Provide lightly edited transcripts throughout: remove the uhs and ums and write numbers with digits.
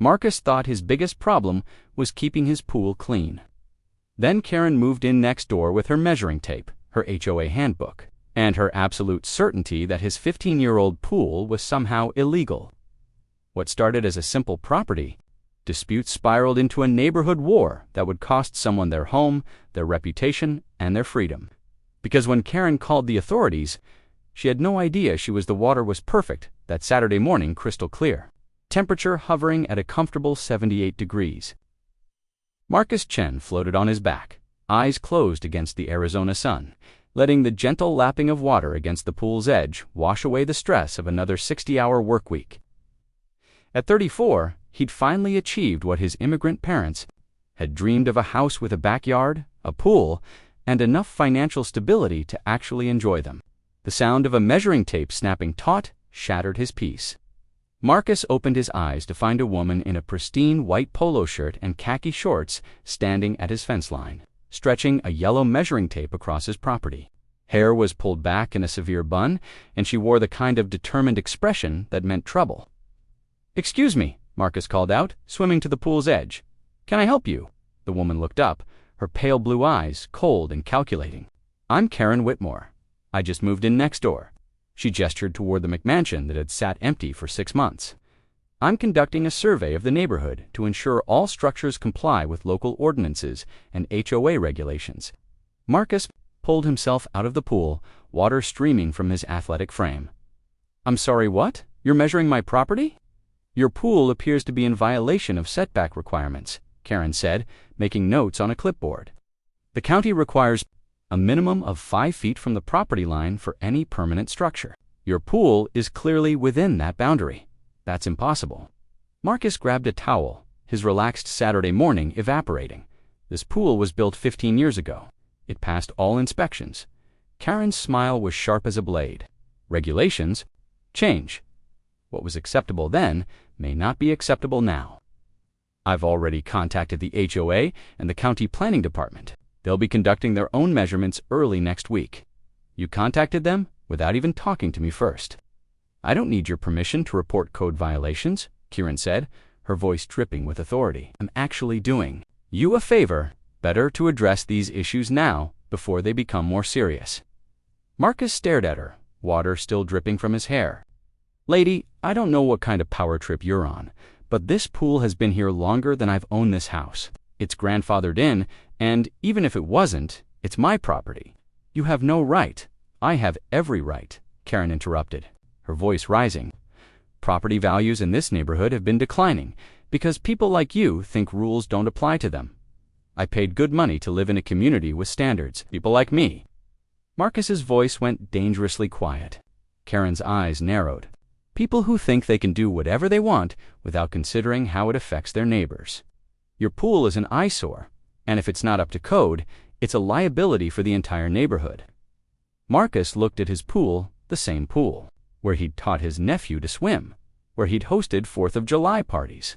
Marcus thought his biggest problem was keeping his pool clean. Then Karen moved in next door with her measuring tape, her HOA handbook, and her absolute certainty that his 15-year-old pool was somehow illegal. What started as a simple property dispute spiraled into a neighborhood war that would cost someone their home, their reputation, and their freedom. Because when Karen called the authorities, she had no idea the water was perfect that Saturday morning, crystal clear, temperature hovering at a comfortable 78 degrees. Marcus Chen floated on his back, eyes closed against the Arizona sun, letting the gentle lapping of water against the pool's edge wash away the stress of another 60-hour work week. At 34, he'd finally achieved what his immigrant parents had dreamed of: a house with a backyard, a pool, and enough financial stability to actually enjoy them. The sound of a measuring tape snapping taut shattered his peace. Marcus opened his eyes to find a woman in a pristine white polo shirt and khaki shorts standing at his fence line, stretching a yellow measuring tape across his property. Hair was pulled back in a severe bun, and she wore the kind of determined expression that meant trouble. "Excuse me," Marcus called out, swimming to the pool's edge. "Can I help you?" The woman looked up, her pale blue eyes cold and calculating. "I'm Karen Whitmore. I just moved in next door." She gestured toward the McMansion that had sat empty for 6 months. "I'm conducting a survey of the neighborhood to ensure all structures comply with local ordinances and HOA regulations." Marcus pulled himself out of the pool, water streaming from his athletic frame. "I'm sorry, what? You're measuring my property?" "Your pool appears to be in violation of setback requirements," Karen said, making notes on a clipboard. "The county requires a minimum of 5 feet from the property line for any permanent structure. Your pool is clearly within that boundary. That's impossible." Marcus grabbed a towel, his relaxed Saturday morning evaporating. This pool was built 15 years ago. It passed all inspections. Karen's smile was sharp as a blade. Regulations change. What was acceptable then may not be acceptable now. "I've already contacted the HOA and the county planning department. They'll be conducting their own measurements early next week." "You contacted them without even talking to me first." "I don't need your permission to report code violations," Karen said, her voice dripping with authority. "I'm actually doing you a favor. Better to address these issues now before they become more serious." Marcus stared at her, water still dripping from his hair. "Lady, I don't know what kind of power trip you're on, but this pool has been here longer than I've owned this house. It's grandfathered in, and even if it wasn't, it's my property." "You have no right." "I have every right," Karen interrupted, her voice rising. "Property values in this neighborhood have been declining because people like you think rules don't apply to them. I paid good money to live in a community with standards. People like me." Marcus's voice went dangerously quiet. Karen's eyes narrowed. "People who think they can do whatever they want without considering how it affects their neighbors. Your pool is an eyesore, and if it's not up to code, it's a liability for the entire neighborhood." Marcus looked at his pool, the same pool, where he'd taught his nephew to swim, where he'd hosted 4th of July parties,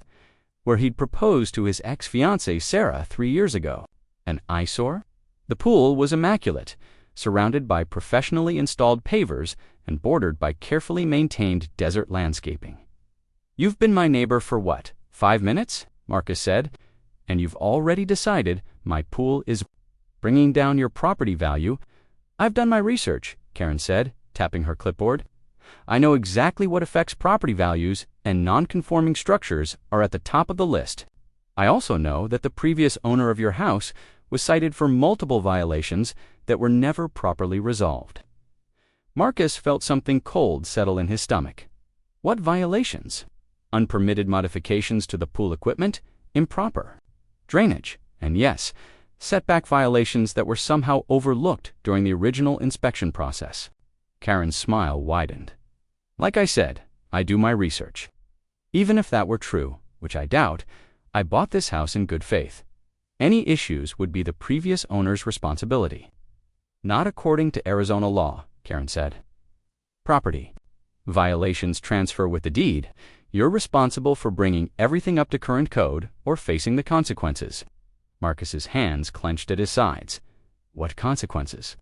where he'd proposed to his ex-fiancée Sarah 3 years ago. An eyesore? The pool was immaculate, surrounded by professionally installed pavers and bordered by carefully maintained desert landscaping. "You've been my neighbor for what, 5 minutes?" Marcus said. "And you've already decided my pool is bringing down your property value." "I've done my research," Karen said, tapping her clipboard. "I know exactly what affects property values, and non-conforming structures are at the top of the list. I also know that the previous owner of your house was cited for multiple violations that were never properly resolved." Marcus felt something cold settle in his stomach. What violations? Unpermitted modifications to the pool equipment, improper drainage, and yes, setback violations that were somehow overlooked during the original inspection process. Karen's smile widened. "Like I said, I do my research. Even if that were true, which I doubt, I bought this house in good faith. Any issues would be the previous owner's responsibility." "Not according to Arizona law," Karen said. "Property violations transfer with the deed. You're responsible for bringing everything up to current code or facing the consequences." Marcus's hands clenched at his sides. "What consequences?"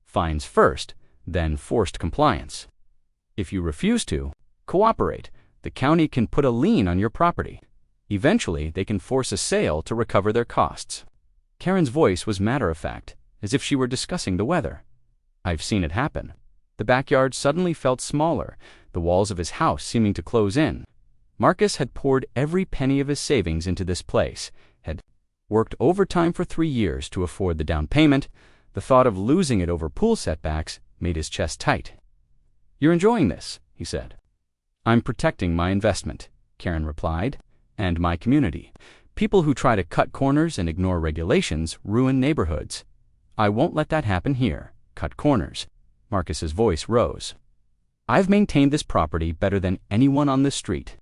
"Fines first, then forced compliance. If you refuse to cooperate, the county can put a lien on your property. Eventually, they can force a sale to recover their costs. Karen's voice was matter-of-fact, as if she were discussing the weather. I've seen it happen. The backyard suddenly felt smaller, the walls of his house seeming to close in. Marcus had poured every penny of his savings into this place, had worked overtime for 3 years to afford the down payment. The thought of losing it over pool setbacks made his chest tight. "You're enjoying this," he said. "I'm protecting my investment," Karen replied, "and my community. People who try to cut corners and ignore regulations ruin neighborhoods. I won't let that happen here." Cut corners. Marcus's voice rose. "I've maintained this property better than anyone on this street.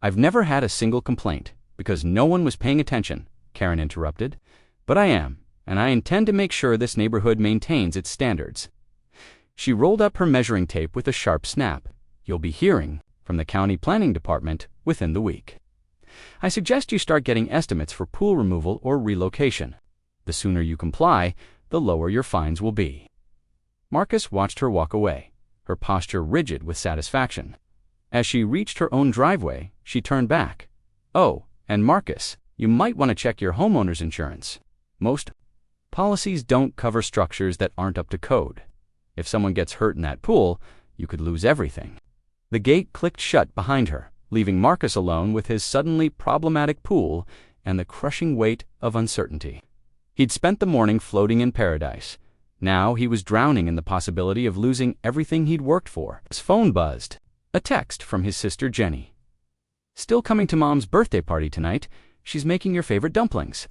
I've never had a single complaint, because no one was paying attention," Karen interrupted. "But I am, and I intend to make sure this neighborhood maintains its standards." She rolled up her measuring tape with a sharp snap. "You'll be hearing from the county planning department within the week. I suggest you start getting estimates for pool removal or relocation. The sooner you comply, the lower your fines will be." Marcus watched her walk away, her posture rigid with satisfaction. As she reached her own driveway, she turned back. "Oh, and Marcus, you might want to check your homeowner's insurance. Most policies don't cover structures that aren't up to code. If someone gets hurt in that pool, you could lose everything." The gate clicked shut behind her, leaving Marcus alone with his suddenly problematic pool and the crushing weight of uncertainty. He'd spent the morning floating in paradise. Now he was drowning in the possibility of losing everything he'd worked for. His phone buzzed. A text from his sister Jenny. "Still coming to Mom's birthday party tonight. She's making your favorite dumplings."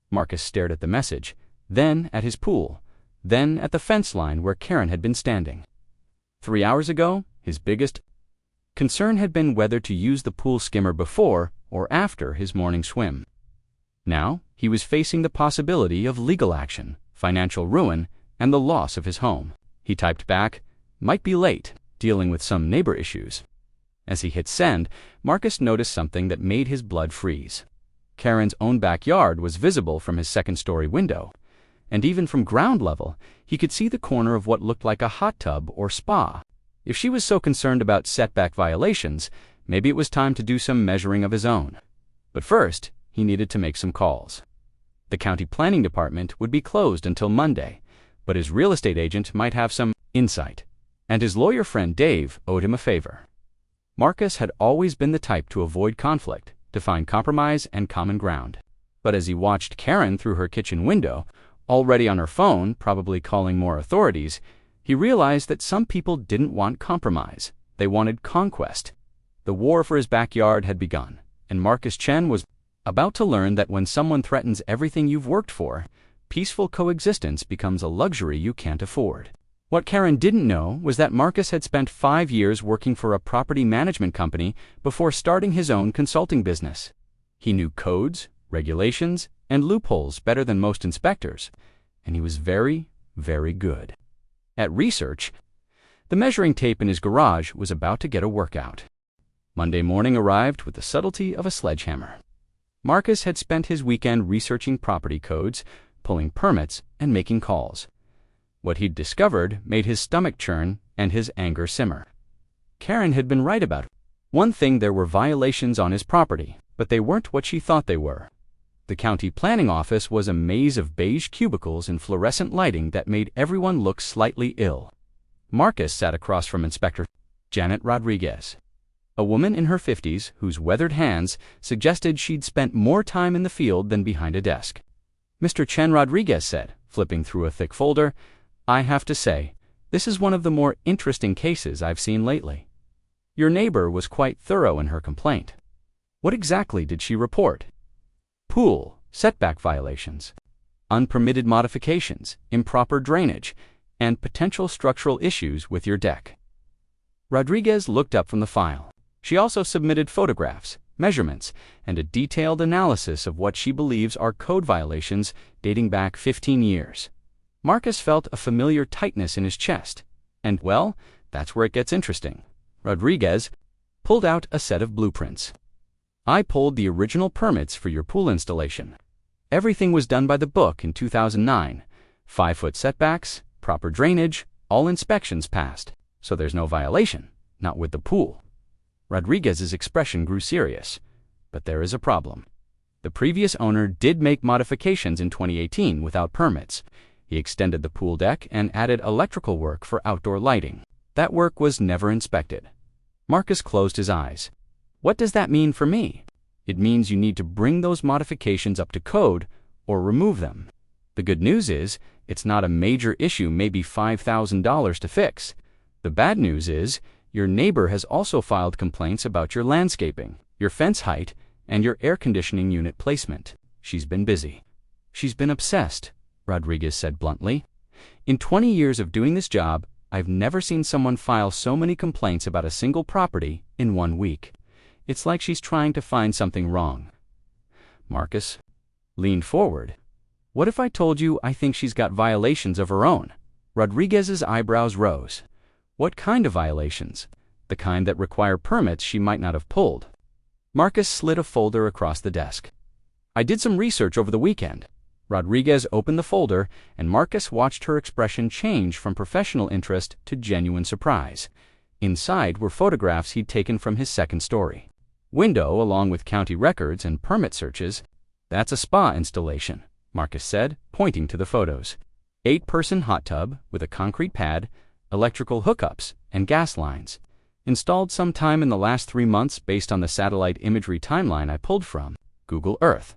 Marcus stared at the message, then at his pool, then at the fence line where Karen had been standing. 3 hours ago, his biggest concern had been whether to use the pool skimmer before or after his morning swim. Now, he was facing the possibility of legal action, financial ruin, and the loss of his home. He typed back, "Might be late, dealing with some neighbor issues." As he hit send, Marcus noticed something that made his blood freeze. Karen's own backyard was visible from his second-story window, and even from ground level, he could see the corner of what looked like a hot tub or spa. If she was so concerned about setback violations, maybe it was time to do some measuring of his own. But first, he needed to make some calls. The county planning department would be closed until Monday, but his real estate agent might have some insight, and his lawyer friend Dave owed him a favor. Marcus had always been the type to avoid conflict, to find compromise and common ground. But as he watched Karen through her kitchen window, already on her phone, probably calling more authorities, he realized that some people didn't want compromise. They wanted conquest. The war for his backyard had begun, and Marcus Chen was about to learn that when someone threatens everything you've worked for, peaceful coexistence becomes a luxury you can't afford. What Karen didn't know was that Marcus had spent 5 years working for a property management company before starting his own consulting business. He knew codes, regulations, and loopholes better than most inspectors, and he was very, very good at research. The measuring tape in his garage was about to get a workout. Monday morning arrived with the subtlety of a sledgehammer. Marcus had spent his weekend researching property codes, pulling permits, and making calls. What he'd discovered made his stomach churn and his anger simmer. Karen had been right about it. One thing, there were violations on his property, but they weren't what she thought they were. The county planning office was a maze of beige cubicles and fluorescent lighting that made everyone look slightly ill. Marcus sat across from Inspector Janet Rodriguez, a woman in her 50s whose weathered hands suggested she'd spent more time in the field than behind a desk. "Mr. Chen," Rodriguez said, flipping through a thick folder, "I have to say, this is one of the more interesting cases I've seen lately. Your neighbor was quite thorough in her complaint. What exactly did she report?" "Pool, setback violations, unpermitted modifications, improper drainage, and potential structural issues with your deck." Rodriguez looked up from the file. She also submitted photographs, measurements, and a detailed analysis of what she believes are code violations dating back 15 years. Marcus felt a familiar tightness in his chest. And, well, that's where it gets interesting. Rodriguez pulled out a set of blueprints. "I pulled the original permits for your pool installation. Everything was done by the book in 2009. 5-foot setbacks, proper drainage, all inspections passed. So there's no violation, not with the pool." Rodriguez's expression grew serious. But there is a problem. The previous owner did make modifications in 2018 without permits. He extended the pool deck and added electrical work for outdoor lighting. That work was never inspected. Marcus closed his eyes. What does that mean for me? It means you need to bring those modifications up to code or remove them. The good news is, it's not a major issue, maybe $5,000 to fix. The bad news is, your neighbor has also filed complaints about your landscaping, your fence height, and your air conditioning unit placement. She's been busy. She's been obsessed, Rodriguez said bluntly. In 20 years of doing this job, I've never seen someone file so many complaints about a single property in 1 week. It's like she's trying to find something wrong. Marcus leaned forward. What if I told you I think she's got violations of her own? Rodriguez's eyebrows rose. What kind of violations? The kind that require permits she might not have pulled. Marcus slid a folder across the desk. I did some research over the weekend. Rodriguez opened the folder, and Marcus watched her expression change from professional interest to genuine surprise. Inside were photographs he'd taken from his second story. Window, along with county records and permit searches. That's a spa installation, Marcus said, pointing to the photos. 8-person hot tub with a concrete pad, electrical hookups, and gas lines. Installed sometime in the last 3 months based on the satellite imagery timeline I pulled from Google Earth.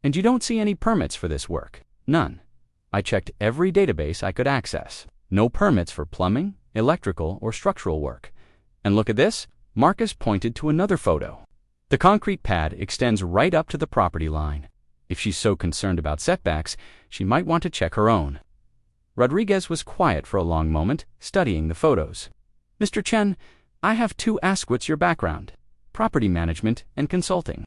And you don't see any permits for this work. None. I checked every database I could access. No permits for plumbing, electrical, or structural work. And look at this. Marcus pointed to another photo. The concrete pad extends right up to the property line. If she's so concerned about setbacks, she might want to check her own. Rodriguez was quiet for a long moment, studying the photos. Mr. Chen, I have to ask what's your background? Property management and consulting.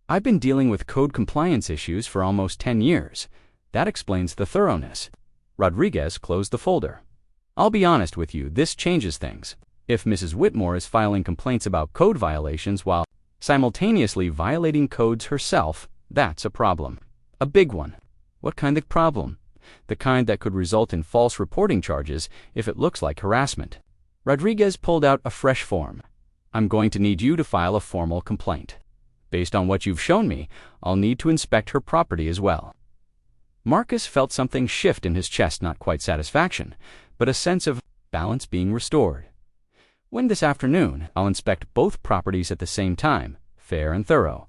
I've been dealing with code compliance issues for almost 10 years. That explains the thoroughness. Rodriguez closed the folder. I'll be honest with you, this changes things. If Mrs. Whitmore is filing complaints about code violations while simultaneously violating codes herself, that's a problem. A big one. What kind of problem? The kind that could result in false reporting charges if it looks like harassment. Rodriguez pulled out a fresh form. I'm going to need you to file a formal complaint. Based on what you've shown me, I'll need to inspect her property as well. Marcus felt something shift in his chest, not quite satisfaction, but a sense of balance being restored. When this afternoon, I'll inspect both properties at the same time, fair and thorough.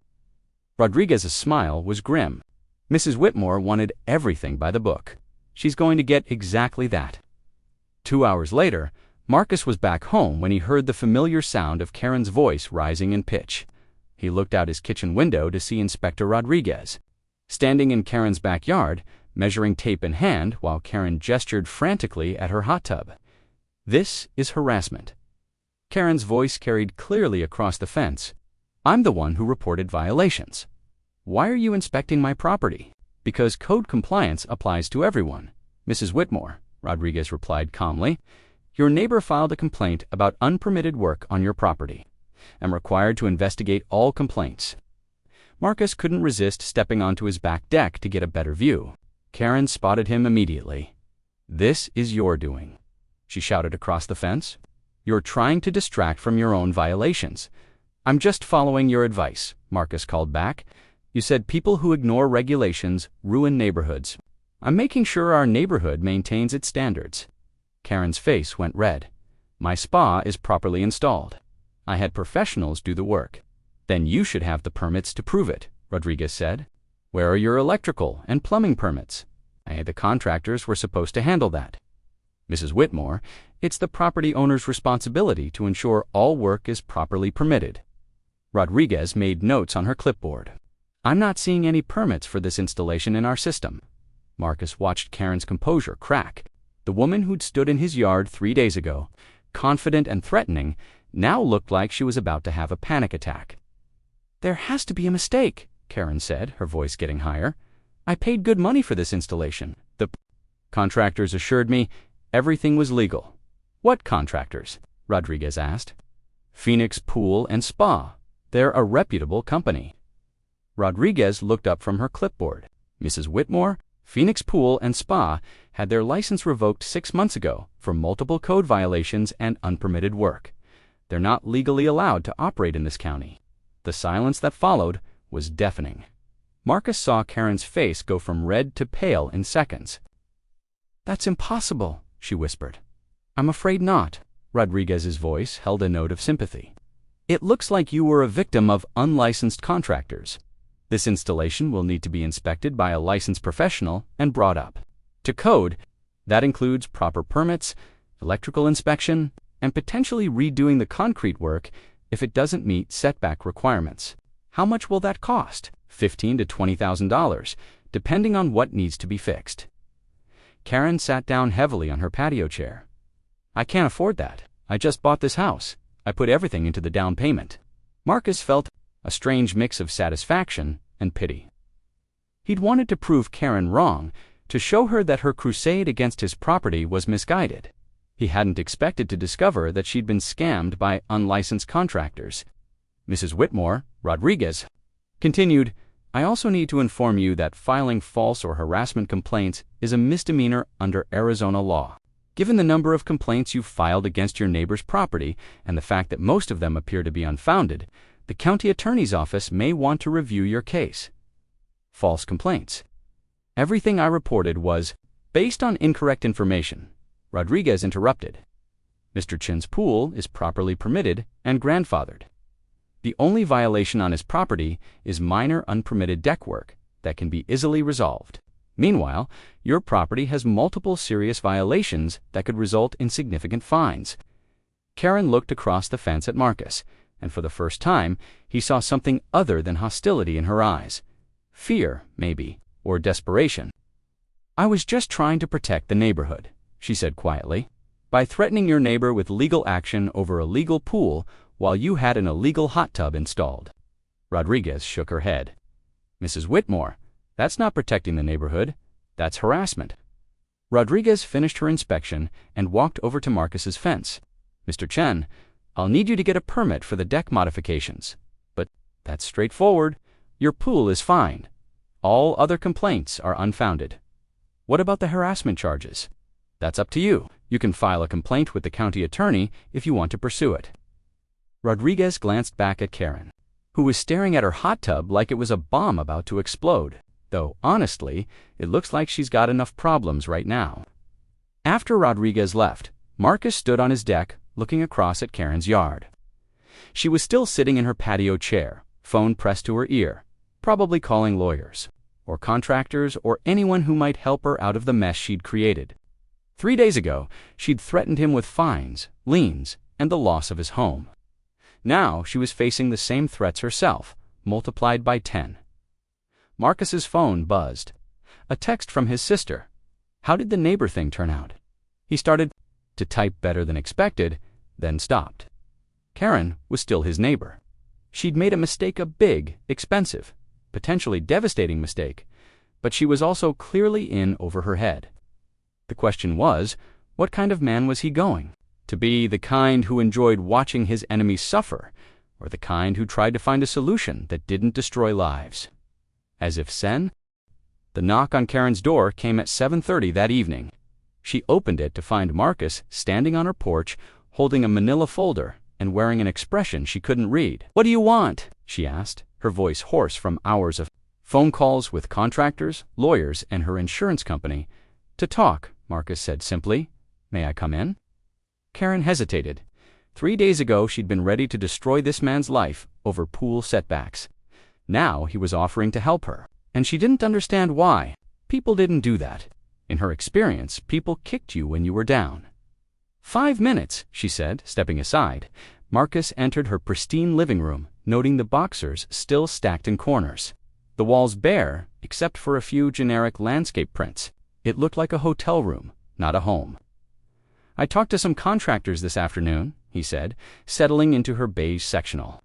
Rodriguez's smile was grim. Mrs. Whitmore wanted everything by the book. She's going to get exactly that. 2 hours later, Marcus was back home when he heard the familiar sound of Karen's voice rising in pitch. He looked out his kitchen window to see Inspector Rodriguez, standing in Karen's backyard, measuring tape in hand while Karen gestured frantically at her hot tub. This is harassment. Karen's voice carried clearly across the fence. I'm the one who reported violations. Why are you inspecting my property? Because code compliance applies to everyone. Mrs. Whitmore, Rodriguez replied calmly. Your neighbor filed a complaint about unpermitted work on your property. I'm required to investigate all complaints. Marcus couldn't resist stepping onto his back deck to get a better view. Karen spotted him immediately. This is your doing, she shouted across the fence. You're trying to distract from your own violations. I'm just following your advice, Marcus called back. You said people who ignore regulations ruin neighborhoods. I'm making sure our neighborhood maintains its standards. Karen's face went red. My spa is properly installed. I had professionals do the work. Then you should have the permits to prove it, Rodriguez said. Where are your electrical and plumbing permits? The contractors were supposed to handle that. Mrs. Whitmore, it's the property owner's responsibility to ensure all work is properly permitted. Rodriguez made notes on her clipboard. I'm not seeing any permits for this installation in our system. Marcus watched Karen's composure crack. The woman who'd stood in his yard 3 days ago, confident and threatening, now looked like she was about to have a panic attack. There has to be a mistake, Karen said, her voice getting higher. I paid good money for this installation. The contractors assured me everything was legal. What contractors? Rodriguez asked. Phoenix Pool and Spa. They're a reputable company. Rodriguez looked up from her clipboard. Mrs. Whitmore, Phoenix Pool and Spa had their license revoked 6 months ago for multiple code violations and unpermitted work. They're not legally allowed to operate in this county. The silence that followed was deafening. Marcus saw Karen's face go from red to pale in seconds. "That's impossible," she whispered. "I'm afraid not." Rodriguez's voice held a note of sympathy. "It looks like you were a victim of unlicensed contractors. This installation will need to be inspected by a licensed professional and brought up to code. That includes proper permits, electrical inspection, and potentially redoing the concrete work if it doesn't meet setback requirements. How much will that cost? $15,000 to $20,000, depending on what needs to be fixed." Karen sat down heavily on her patio chair. "I can't afford that. I just bought this house. I put everything into the down payment." Marcus felt a strange mix of satisfaction and pity. He'd wanted to prove Karen wrong, to show her that her crusade against his property was misguided. He hadn't expected to discover that she'd been scammed by unlicensed contractors. Mrs. Whitmore, Rodriguez, continued, "I also need to inform you that filing false or harassment complaints is a misdemeanor under Arizona law. Given the number of complaints you've filed against your neighbor's property and the fact that most of them appear to be unfounded, the county attorney's office may want to review your case." False complaints. "Everything I reported was based on incorrect information," Rodriguez interrupted. "Mr. Chin's pool is properly permitted and grandfathered. The only violation on his property is minor unpermitted deck work that can be easily resolved. Meanwhile, your property has multiple serious violations that could result in significant fines." Karen looked across the fence at Marcus, and for the first time, he saw something other than hostility in her eyes. Fear, maybe, or desperation. "I was just trying to protect the neighborhood," she said quietly, "by threatening your neighbor with legal action over a legal pool while you had an illegal hot tub installed." Rodriguez shook her head. "Mrs. Whitmore, that's not protecting the neighborhood. That's harassment." Rodriguez finished her inspection and walked over to Marcus's fence. "Mr. Chen, I'll need you to get a permit for the deck modifications. But that's straightforward. Your pool is fine. All other complaints are unfounded." "What about the harassment charges?" "That's up to you. You can file a complaint with the county attorney if you want to pursue it." Rodriguez glanced back at Karen, who was staring at her hot tub like it was a bomb about to explode, though honestly, it looks like she's got enough problems right now. After Rodriguez left, Marcus stood on his deck looking across at Karen's yard. She was still sitting in her patio chair, phone pressed to her ear, probably calling lawyers, or contractors, or anyone who might help her out of the mess she'd created. 3 days ago, she'd threatened him with fines, liens, and the loss of his home. Now she was facing the same threats herself, multiplied by 10. Marcus's phone buzzed. A text from his sister. How did the neighbor thing turn out? He started to type better than expected, then stopped. Karen was still his neighbor. She'd made a mistake, a big, expensive, potentially devastating mistake, but she was also clearly in over her head. The question was, what kind of man was he going to be? The kind who enjoyed watching his enemies suffer, or the kind who tried to find a solution that didn't destroy lives? As if sen? The knock on Karen's door came at 7:30 that evening. She opened it to find Marcus standing on her porch, holding a manila folder and wearing an expression she couldn't read. "What do you want?" she asked, her voice hoarse from hours of phone calls with contractors, lawyers, and her insurance company. "To talk," Marcus said simply. "May I come in?" Karen hesitated. 3 days ago, she'd been ready to destroy this man's life over pool setbacks. Now he was offering to help her, and she didn't understand why. People didn't do that. In her experience, people kicked you when you were down. 5 minutes, she said, stepping aside. Marcus entered her pristine living room, noting the boxers still stacked in corners. The walls bare, except for a few generic landscape prints. It looked like a hotel room, not a home. "I talked to some contractors this afternoon," he said, settling into her beige sectional.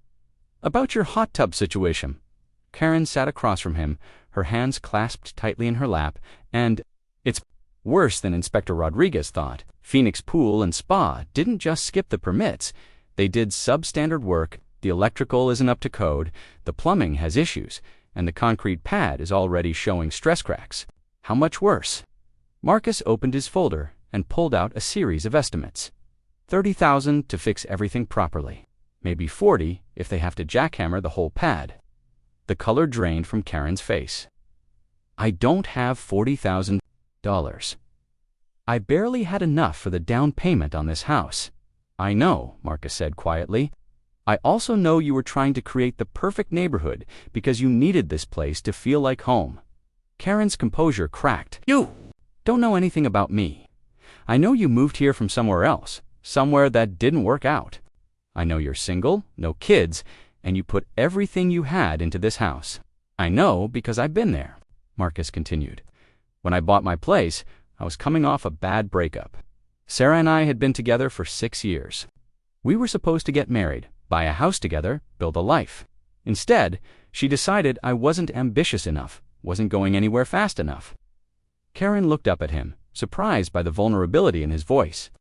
"About your hot tub situation." Karen sat across from him, her hands clasped tightly in her lap, and it's worse than Inspector Rodriguez thought. Phoenix Pool and Spa didn't just skip the permits. They did substandard work, the electrical isn't up to code, the plumbing has issues, and the concrete pad is already showing stress cracks. How much worse? Marcus opened his folder and pulled out a series of estimates. $30,000 to fix everything properly. Maybe $40 if they have to jackhammer the whole pad. The color drained from Karen's face. I don't have $40,000. I barely had enough for the down payment on this house. I know, Marcus said quietly. I also know you were trying to create the perfect neighborhood because you needed this place to feel like home. Karen's composure cracked. You don't know anything about me. I know you moved here from somewhere else, somewhere that didn't work out. I know you're single, no kids, and you put everything you had into this house. I know because I've been there, Marcus continued. When I bought my place, I was coming off a bad breakup. Sarah and I had been together for 6 years. We were supposed to get married, buy a house together, build a life. Instead, she decided I wasn't ambitious enough, wasn't going anywhere fast enough. Karen looked up at him, surprised by the vulnerability in his voice.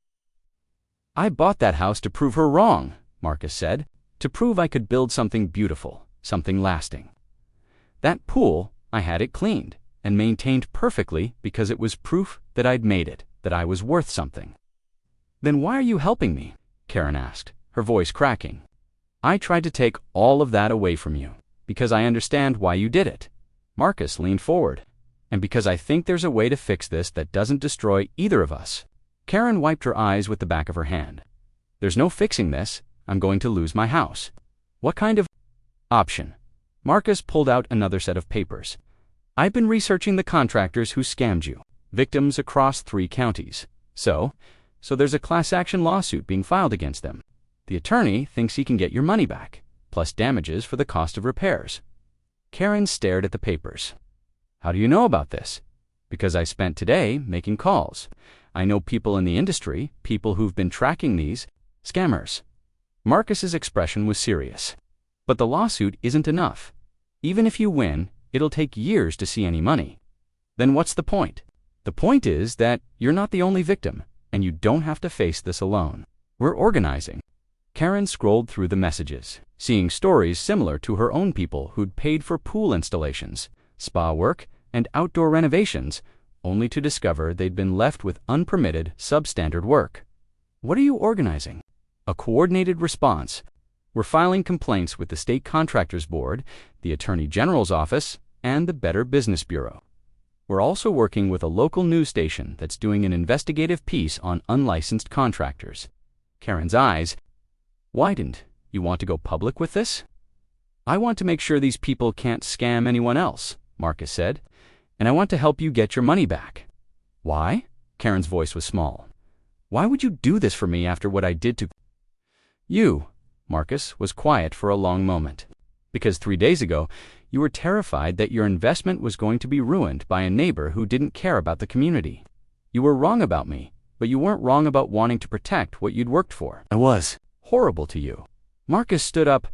I bought that house to prove her wrong, Marcus said, to prove I could build something beautiful, something lasting. That pool, I had it cleaned and maintained perfectly because it was proof that I'd made it, that I was worth something. Then why are you helping me? Karen asked, her voice cracking. I tried to take all of that away from you, because I understand why you did it. Marcus leaned forward. And because I think there's a way to fix this that doesn't destroy either of us. Karen wiped her eyes with the back of her hand. There's no fixing this. I'm going to lose my house. What kind of option? Marcus pulled out another set of papers. I've been researching the contractors who scammed you, victims across 3 counties. So there's a class action lawsuit being filed against them. The attorney thinks he can get your money back, plus damages for the cost of repairs. Karen stared at the papers. How do you know about this? Because I spent today making calls. I know people in the industry, people who've been tracking these scammers. Marcus's expression was serious. But the lawsuit isn't enough. Even if you win, it'll take years to see any money. Then what's the point? The point is that you're not the only victim, and you don't have to face this alone. We're organizing. Karen scrolled through the messages, seeing stories similar to her own people who'd paid for pool installations, spa work, and outdoor renovations, only to discover they'd been left with unpermitted, substandard work. What are you organizing? A coordinated response. We're filing complaints with the State Contractors Board, the Attorney General's Office, and the Better Business Bureau. We're also working with a local news station that's doing an investigative piece on unlicensed contractors. Karen's eyes widened. You want to go public with this? I want to make sure these people can't scam anyone else, Marcus said, and I want to help you get your money back. Why? Karen's voice was small. Why would you do this for me after what I did to you? Marcus was quiet for a long moment. Because 3 days ago, you were terrified that your investment was going to be ruined by a neighbor who didn't care about the community. You were wrong about me, but you weren't wrong about wanting to protect what you'd worked for. I was horrible to you. Marcus stood up.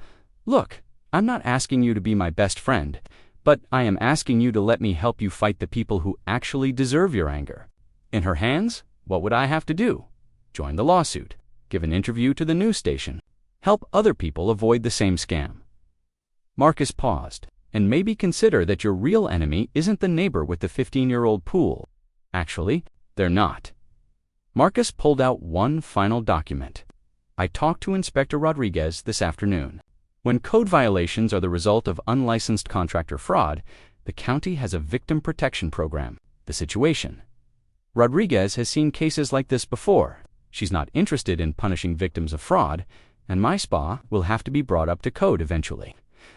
Look, I'm not asking you to be my best friend, but I am asking you to let me help you fight the people who actually deserve your anger. In her hands, what would I have to do? Join the lawsuit, give an interview to the news station, help other people avoid the same scam. Marcus paused, and maybe consider that your real enemy isn't the neighbor with the 15-year-old pool. Actually, they're not. Marcus pulled out one final document. I talked to Inspector Rodriguez this afternoon. When code violations are the result of unlicensed contractor fraud, the county has a victim protection program, the situation. Rodriguez has seen cases like this before. She's not interested in punishing victims of fraud, and my spa will have to be brought up to code eventually.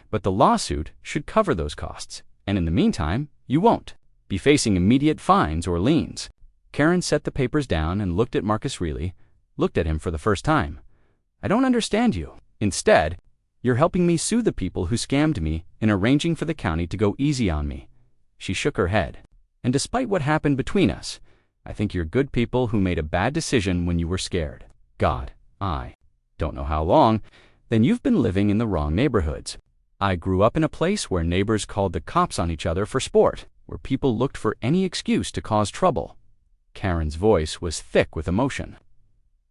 But the lawsuit should cover those costs, and in the meantime, you won't be facing immediate fines or liens. Karen set the papers down and looked at Marcus Reilly, looked at him for the first time. I don't understand you. Instead, you're helping me sue the people who scammed me in arranging for the county to go easy on me. She shook her head. And despite what happened between us, I think you're good people who made a bad decision when you were scared. God, I don't know how long, then you've been living in the wrong neighborhoods. I grew up in a place where neighbors called the cops on each other for sport, where people looked for any excuse to cause trouble. Karen's voice was thick with emotion.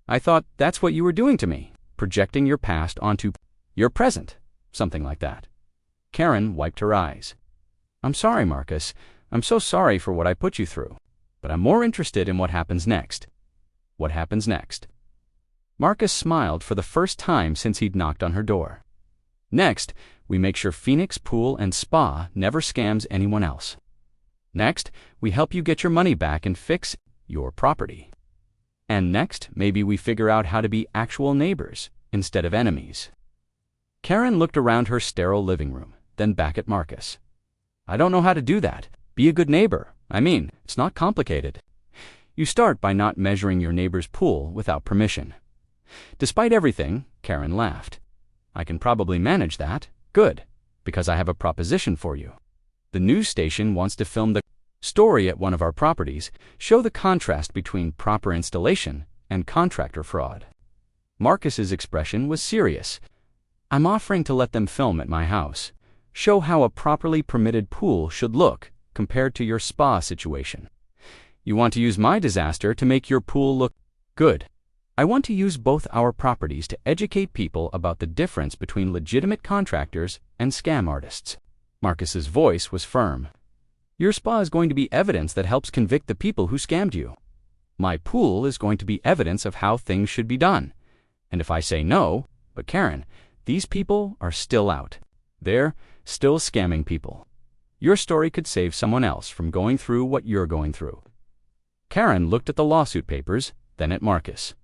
I thought that's what you were doing to me, projecting your past onto your present, something like that. Karen wiped her eyes. I'm sorry, Marcus. I'm so sorry for what I put you through. But I'm more interested in what happens next. What happens next? Marcus smiled for the first time since he'd knocked on her door. Next, we make sure Phoenix Pool and Spa never scams anyone else. Next, we help you get your money back and fix your property. And next, maybe we figure out how to be actual neighbors instead of enemies. Karen looked around her sterile living room, then back at Marcus. I don't know how to do that. Be a good neighbor. I mean, it's not complicated. You start by not measuring your neighbor's pool without permission. Despite everything, Karen laughed. I can probably manage that. Good, because I have a proposition for you. The news station wants to film the story at one of our properties, show the contrast between proper installation and contractor fraud. Marcus's expression was serious. I'm offering to let them film at my house. Show how a properly permitted pool should look compared to your spa situation. You want to use my disaster to make your pool look good. I want to use both our properties to educate people about the difference between legitimate contractors and scam artists. Marcus's voice was firm. Your spa is going to be evidence that helps convict the people who scammed you. My pool is going to be evidence of how things should be done. And if I say no, but Karen, these people are still out. They're still scamming people. Your story could save someone else from going through what you're going through. Karen looked at the lawsuit papers, then at Marcus.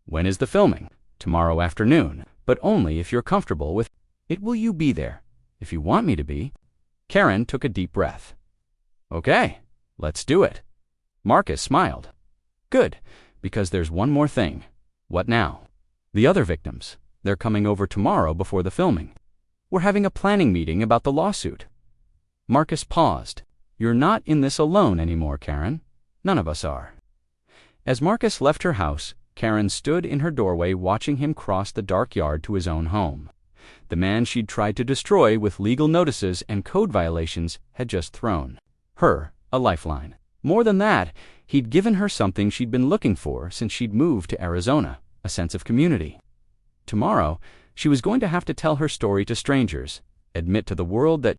When is the filming? Tomorrow afternoon, but only if you're comfortable with it. Will you be there? If you want me to be. Karen took a deep breath. Okay, let's do it. Marcus smiled. Good, because there's one more thing. What now? The other victims. They're coming over tomorrow before the filming. We're having a planning meeting about the lawsuit. Marcus paused. You're not in this alone anymore, Karen. None of us are. As Marcus left her house, Karen stood in her doorway watching him cross the dark yard to his own home. The man she'd tried to destroy with legal notices and code violations had just thrown her a lifeline. More than that, he'd given her something she'd been looking for since she'd moved to Arizona, a sense of community. Tomorrow, she was going to have to tell her story to strangers, admit to the world that